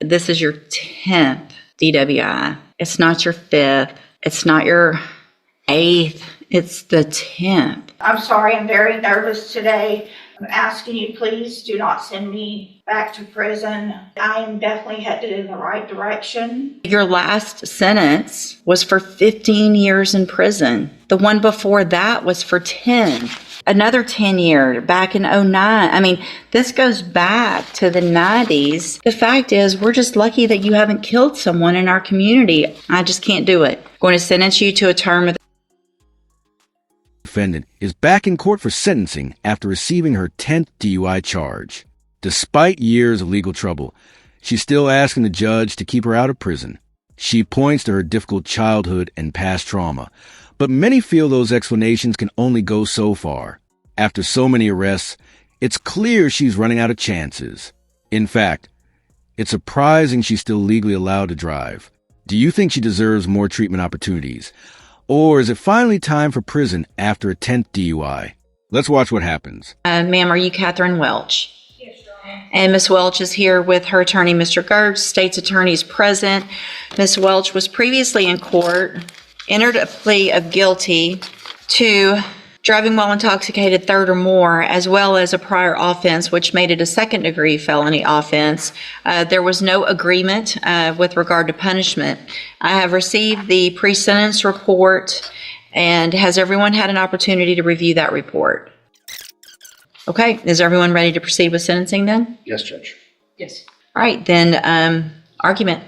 This is your 10th DWI. It's not your 5th. It's not your 8th. It's the 10th. I'm sorry, I'm very nervous today. I'm asking you, please do not send me back to prison. I am definitely headed in the right direction. Your last sentence was for 15 years in prison. The one before that was for 10. Another 10 year back in 09. I mean, this goes back to the 90s. The fact is, we're just lucky that you haven't killed someone in our community. I just can't do it. I'm going to sentence you to a term of... Defendant is back in court for sentencing after receiving her 10th DUI charge. Despite years of legal trouble, she's still asking the judge to keep her out of prison. She points to her difficult childhood and past trauma, but many feel those explanations can only go so far. After so many arrests, it's clear she's running out of chances. In fact, it's surprising she's still legally allowed to drive. Do you think she deserves more treatment opportunities? Or is it finally time for prison after a 10th DUI? Let's watch what happens. Ma'am, are you Catherine Welch? Yes, Your Honor. And Ms. Welch is here with her attorney, Mr. Gertz. State's attorney is present. Ms. Welch was previously in court, entered a plea of guilty to driving while intoxicated third or more, as well as a prior offense, which made it a second-degree felony offense. There was no agreement with regard to punishment. I have received the pre-sentence report, and has everyone had an opportunity to review that report? Okay, is everyone ready to proceed with sentencing then? Yes, Judge. Yes. All right, then, argument.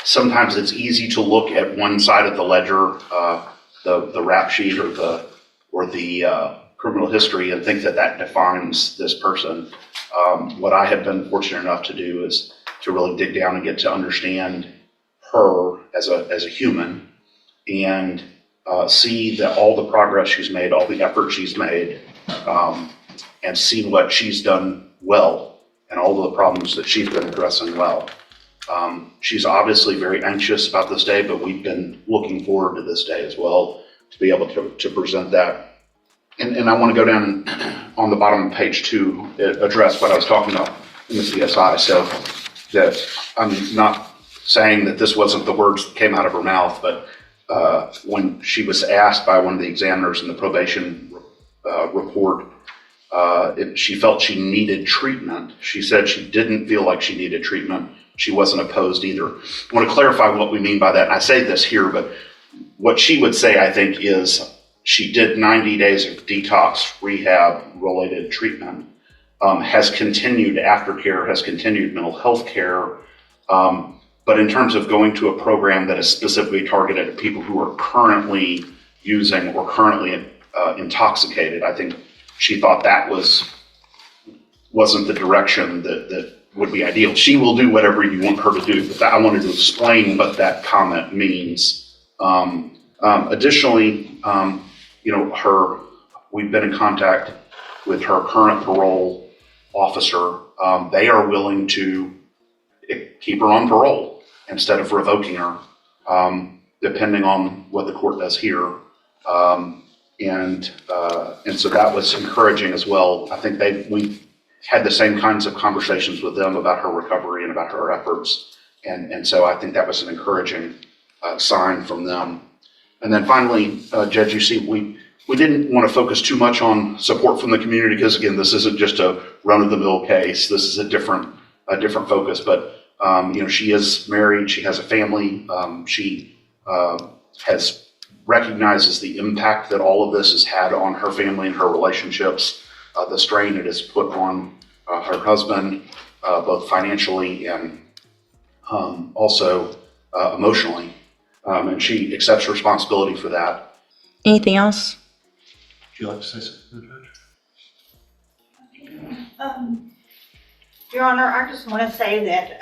Sometimes it's easy to look at one side of the ledger, the rap sheet or the criminal history, and think that defines this person. What I have been fortunate enough to do is to really dig down and get to understand her as a human, and see that all the progress she's made, all the effort she's made, and see what she's done well and all of the problems that she's been addressing well. She's obviously very anxious about this day, but we've been looking forward to this day as well, to be able to present that. And I want to go down on the bottom of page 2, address what I was talking about in the CSI. So that I'm not saying that this wasn't the words that came out of her mouth, but when she was asked by one of the examiners in the probation report, she felt she needed treatment. She said she didn't feel like she needed treatment. She wasn't opposed either. I want to clarify what we mean by that. And I say this here, but what she would say, I think, is she did 90 days of detox rehab related treatment, has continued aftercare, has continued mental health care. But in terms of going to a program that is specifically targeted at people who are currently using or currently intoxicated, I think she thought that wasn't the direction that would be ideal. She will do whatever you want her to do, but I wanted to explain what that comment means. Additionally, we've been in contact with her current parole officer. They are willing to keep her on parole instead of revoking her, depending on what the court does here. And so that was encouraging as well. I think we had the same kinds of conversations with them about her recovery and about her efforts. And so I think that was an encouraging sign from them. And then finally, Judge, you see, we didn't want to focus too much on support from the community because, again, this isn't just a run-of-the-mill case. This is a different focus. But, she is married. She has a family. She recognizes the impact that all of this has had on her family and her relationships, the strain it has put on her husband, both financially and also emotionally. And she accepts responsibility for that. Anything else? Would you like to say something, Judge? Your Honor, I just want to say that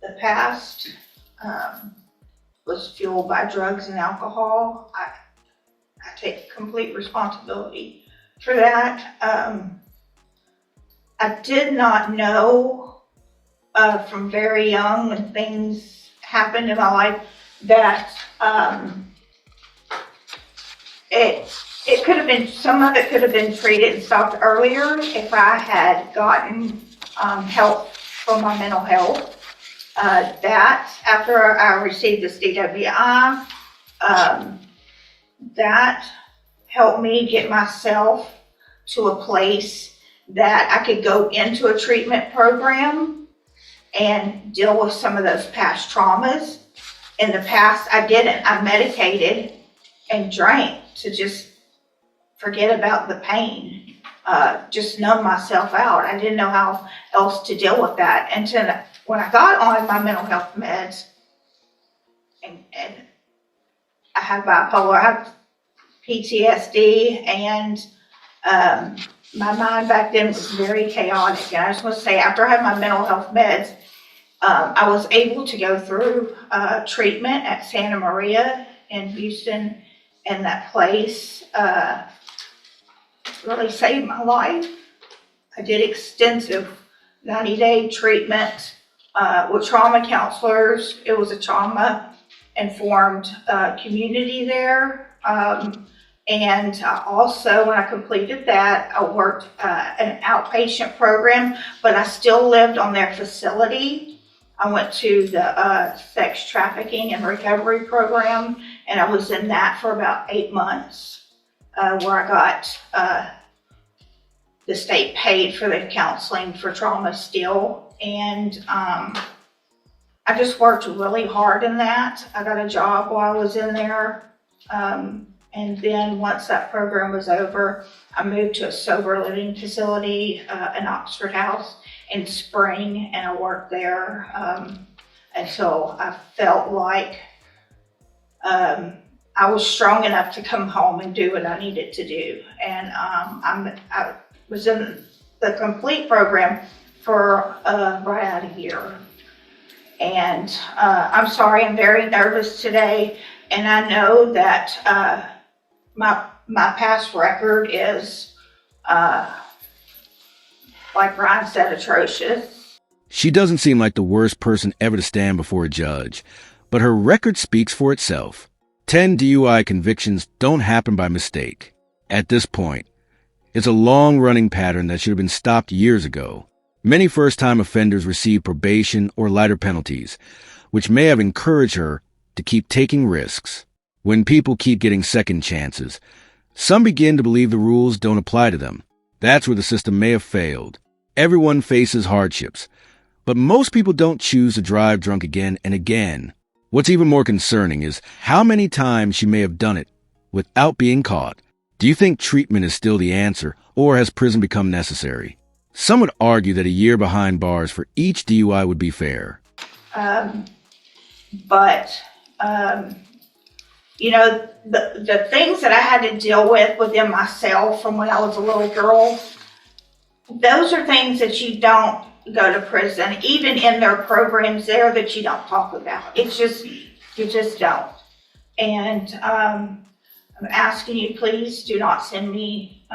the past was fueled by drugs and alcohol. I take complete responsibility for that. I did not know from very young, when things happened in my life, that it it could have been, some of it could have been treated and stopped earlier if I had gotten help for my mental health. That, after I received this DWI, that helped me get myself to a place that I could go into a treatment program and deal with some of those past traumas. In the past, I didn't. I medicated and drank to just forget about the pain, just numb myself out. I didn't know how else to deal with that until when I got on my mental health meds, and I have bipolar, I have PTSD, and my mind back then was very chaotic. And I just want to say, after I had my mental health meds, I was able to go through treatment at Santa Maria in Houston, and that place really saved my life. I did extensive 90-day treatment with trauma counselors. It was a trauma-informed community there. And also, when I completed that, I worked an outpatient program, but I still lived on their facility. I went to the sex trafficking and recovery program, and I was in that for about 8 months, where I got the state paid for the counseling for trauma still. And I just worked really hard in that. I got a job while I was in there. And then once that program was over, I moved to a sober living facility in Oxford House in spring, and I worked there until I felt like I was strong enough to come home and do what I needed to do. And I was in the complete program for right out of a year. And I'm sorry, I'm very nervous today, and I know that my past record is, like Ryan said, atrocious. She doesn't seem like the worst person ever to stand before a judge, but her record speaks for itself. 10 DUI convictions don't happen by mistake. At this point, it's a long-running pattern that should have been stopped years ago. Many first-time offenders receive probation or lighter penalties, which may have encouraged her to keep taking risks. When people keep getting second chances, some begin to believe the rules don't apply to them. That's where the system may have failed. Everyone faces hardships, but most people don't choose to drive drunk again and again. What's even more concerning is how many times she may have done it without being caught. Do you think treatment is still the answer, or has prison become necessary? Some would argue that a year behind bars for each DUI would be fair. You know, the things that I had to deal with within myself from when I was a little girl, those are things that you don't go to prison, even in their programs there, that you don't talk about. It's just, you just don't. And I'm asking you, please do not send me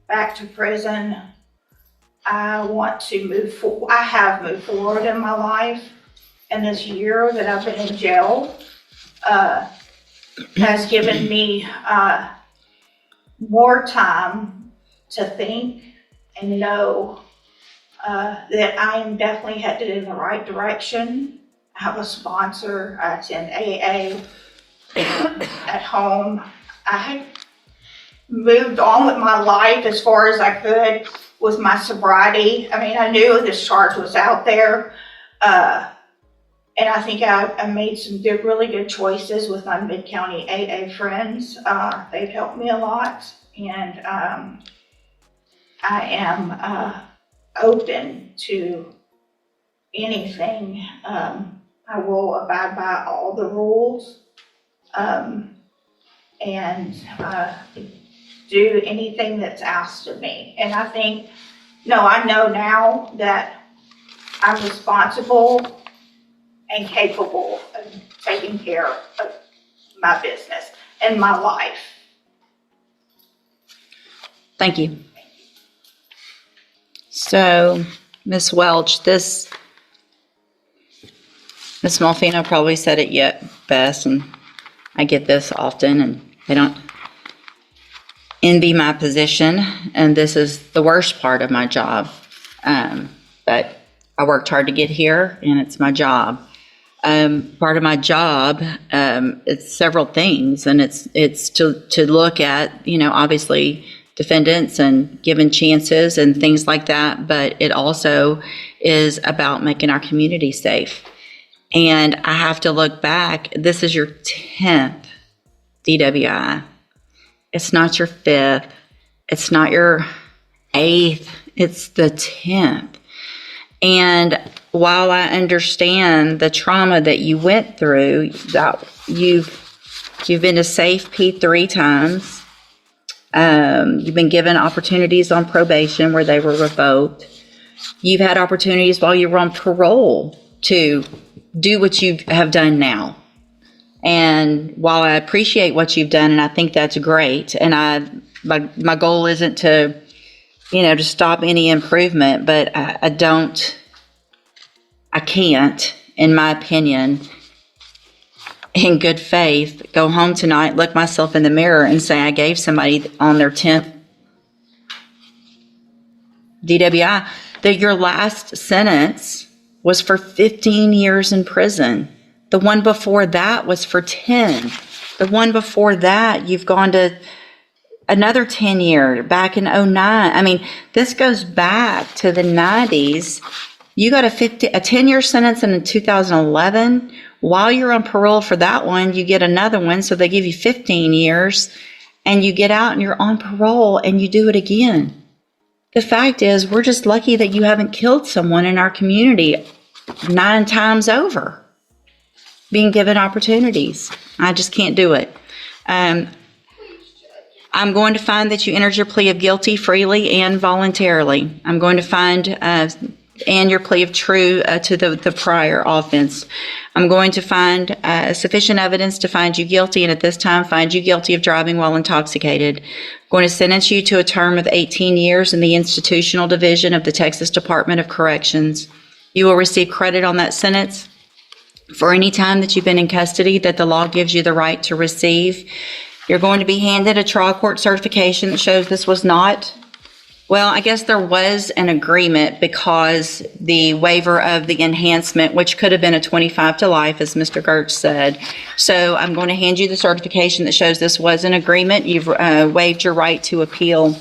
back to prison. I want to move forward. I have moved forward in my life, and this year that I've been in jail has given me more time to think and know that I am definitely headed in the right direction. I have a sponsor. I attend AA at home. I moved on with my life as far as I could with my sobriety. I mean, I knew this charge was out there. And I think I made some really good choices with my Mid-County AA friends. They've helped me a lot, and I am open to anything. I will abide by all the rules and do anything that's asked of me. And I think, I know now that I'm responsible and capable of taking care of my business and my life. Thank you. So, Ms. Welch, Ms. Malfino probably said it yet best, and I get this often, and they don't. envy my position, and this is the worst part of my job. But I worked hard to get here, and it's my job. Part of my job, it's several things, and it's to look at, obviously defendants and giving chances and things like that, but it also is about making our community safe. And I have to look back. This is your 10th DWI. It's not your 5th. It's not your 8th. It's the 10th. And while I understand the trauma that you went through, that you've been to Safe P 3 times. You've been given opportunities on probation where they were revoked. You've had opportunities while you were on parole to do what you have done now. And while I appreciate what you've done, and I think that's great, and my goal isn't to, to stop any improvement, but I can't, in my opinion, in good faith, go home tonight, look myself in the mirror and say I gave somebody on their 10th DWI, that your last sentence was for 15 years in prison. The one before that was for 10. The one before that, you've gone to another 10 year, back in 09. I mean, this goes back to the 90s. You got a 10-year sentence in 2011. While you're on parole for that one, you get another one. So they give you 15 years and you get out and you're on parole and you do it again. The fact is, we're just lucky that you haven't killed someone in our community 9 times over, being given opportunities. I just can't do it. I'm going to find that you entered your plea of guilty freely and voluntarily. I'm going to find and your plea of true to the prior offense. I'm going to find sufficient evidence to find you guilty, and at this time find you guilty of driving while intoxicated. I'm going to sentence you to a term of 18 years in the institutional division of the Texas Department of Corrections. You will receive credit on that sentence for any time that you've been in custody that the law gives you the right to receive. You're going to be handed a trial court certification that shows this was not, well, I guess there was an agreement because the waiver of the enhancement, which could have been a 25 to life, as Mr. Gertz said. So I'm going to hand you the certification that shows this was an agreement. You've waived your right to appeal.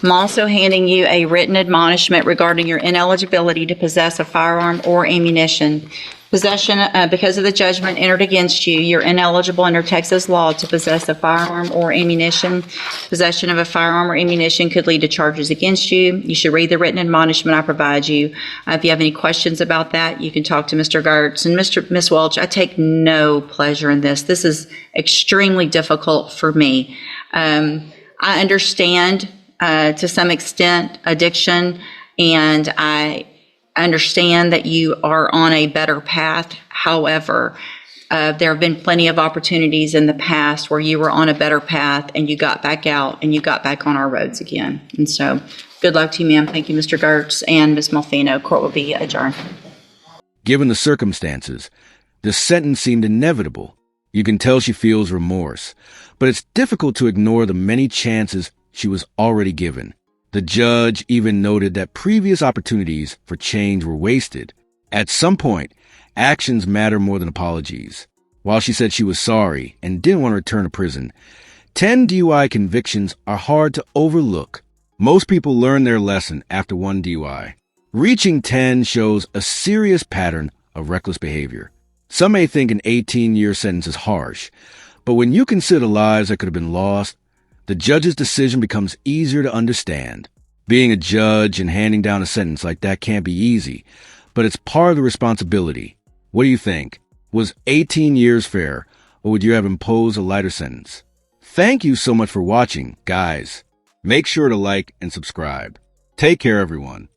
I'm also handing you a written admonishment regarding your ineligibility to possess a firearm or ammunition. Possession, because of the judgment entered against you, you're ineligible under Texas law to possess a firearm or ammunition. Possession of a firearm or ammunition could lead to charges against you. You should read the written admonishment I provide you. If you have any questions about that, you can talk to Mr. Gertz. And Ms. Welch, I take no pleasure in this. This is extremely difficult for me. I understand to some extent addiction, and I understand that you are on a better path. However, there have been plenty of opportunities in the past where you were on a better path and you got back out and you got back on our roads again. And so good luck to you, ma'am. Thank you, Mr. Gertz and Ms. Malfino. Court will be adjourned. Given the circumstances, the sentence seemed inevitable. You can tell she feels remorse, but it's difficult to ignore the many chances she was already given. The judge even noted that previous opportunities for change were wasted. At some point, actions matter more than apologies. While she said she was sorry and didn't want to return to prison, 10 DUI convictions are hard to overlook. Most people learn their lesson after one DUI. Reaching 10 shows a serious pattern of reckless behavior. Some may think an 18-year sentence is harsh, but when you consider lives that could have been lost, the judge's decision becomes easier to understand. Being a judge and handing down a sentence like that can't be easy, but it's part of the responsibility. What do you think? Was 18 years fair, or would you have imposed a lighter sentence? Thank you so much for watching, guys. Make sure to like and subscribe. Take care, everyone.